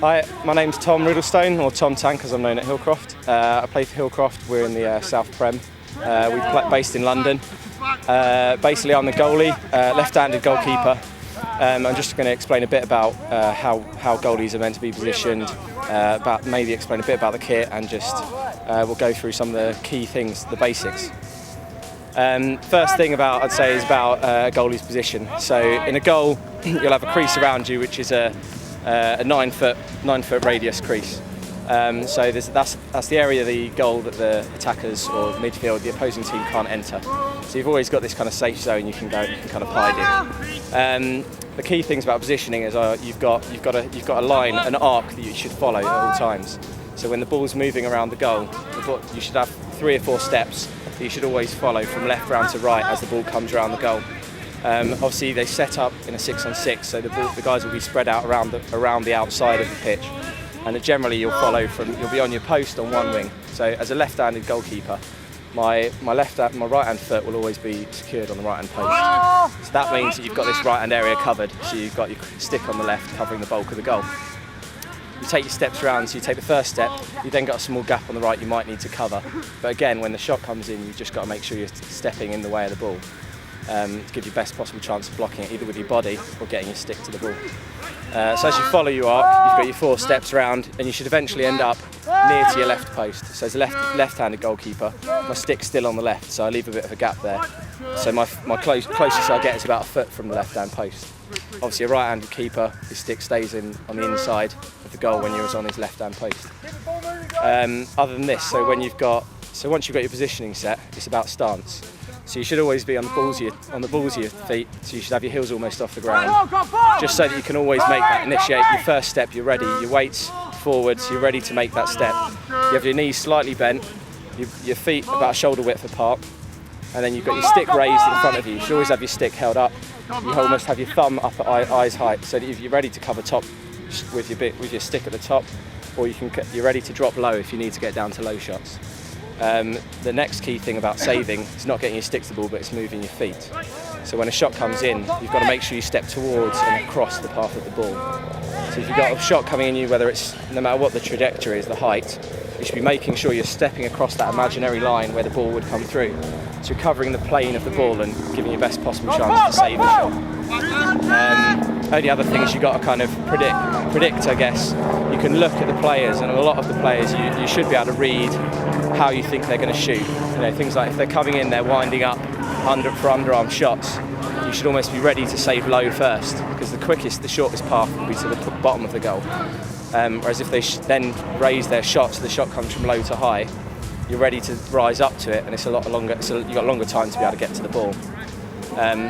Hi, my name's Tom Riddlestone, or Tom Tank as I'm known at Hillcroft. I play for Hillcroft, we're in the South Prem. We're based in London. Basically I'm the goalie, left-handed goalkeeper. I'm just going to explain a bit about how goalies are meant to be positioned, maybe explain a bit about the kit, and just we'll go through some of the key things, the basics. First thing I'd say is about a goalie's position. So in a goal, you'll have a crease around you, which is a 9 foot radius crease. So that's the area of the goal that the attackers or midfield, the opposing team, can't enter. So you've always got this kind of safe zone you can kind of hide in. The key things about positioning is you've got a line, an arc that you should follow at all times. So when the ball's moving around the goal, you should have 3 or 4 steps that you should always follow from left round to right as the ball comes around the goal. Obviously they set up in a 6-on-6, so the guys will be spread out around the outside of the pitch, and generally you'll be on your post on one wing. So as a left-handed goalkeeper, my right-hand foot will always be secured on the right-hand post. So that means that you've got this right-hand area covered, so you've got your stick on the left covering the bulk of the goal. You take your steps around, so you take the first step, you then got a small gap on the right you might need to cover. But again, when the shot comes in, you've just got to make sure you're stepping in the way of the ball. To give you the best possible chance of blocking it, either with your body or getting your stick to the ball. So as you follow your arc, you've got your 4 steps around, and you should eventually end up near to your left post. So as a left-handed goalkeeper, my stick's still on the left, so I leave a bit of a gap there. So my closest I get is about a foot from the left-hand post. Obviously, a right-handed keeper, his stick stays on the inside of the goal when you're on his left-hand post. Other than this, so once you've got your positioning set, it's about stance. So you should always be on the balls of your feet, so you should have your heels almost off the ground, just so that you can always initiate your first step, you're ready, your weight's forwards, you're ready to make that step. You have your knees slightly bent, your feet about shoulder width apart, and then you've got your stick raised in front of you. You should always have your stick held up. You almost have your thumb up at eyes height, so that if you're ready to cover top with your stick at the top, or you're ready to drop low if you need to get down to low shots. The next key thing about saving is not getting your stick to the ball, but it's moving your feet. So when a shot comes in, you've got to make sure you step towards and across the path of the ball. So if you've got a shot coming in you, no matter what the trajectory is, the height, you should be making sure you're stepping across that imaginary line where the ball would come through. So you're covering the plane of the ball and giving your best possible chance to save the shot. Only other things you've got to kind of predict, I guess. You can look at the players, and a lot of the players you should be able to read how you think they're going to shoot. Things like if they're coming in, they're winding up for underarm shots. You should almost be ready to save low first, because the shortest path will be to the bottom of the goal. Whereas if they then raise their shot, so the shot comes from low to high, you're ready to rise up to it, and it's a lot longer. You've got longer time to be able to get to the ball.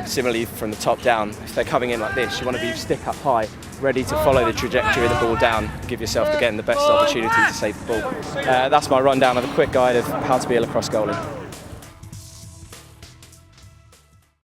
Similarly, from the top down, if they're coming in like this, you want to be stick up high, ready to follow the trajectory of the ball down, give yourself again the best opportunity to save the ball. That's my rundown of a quick guide of how to be a lacrosse goalie.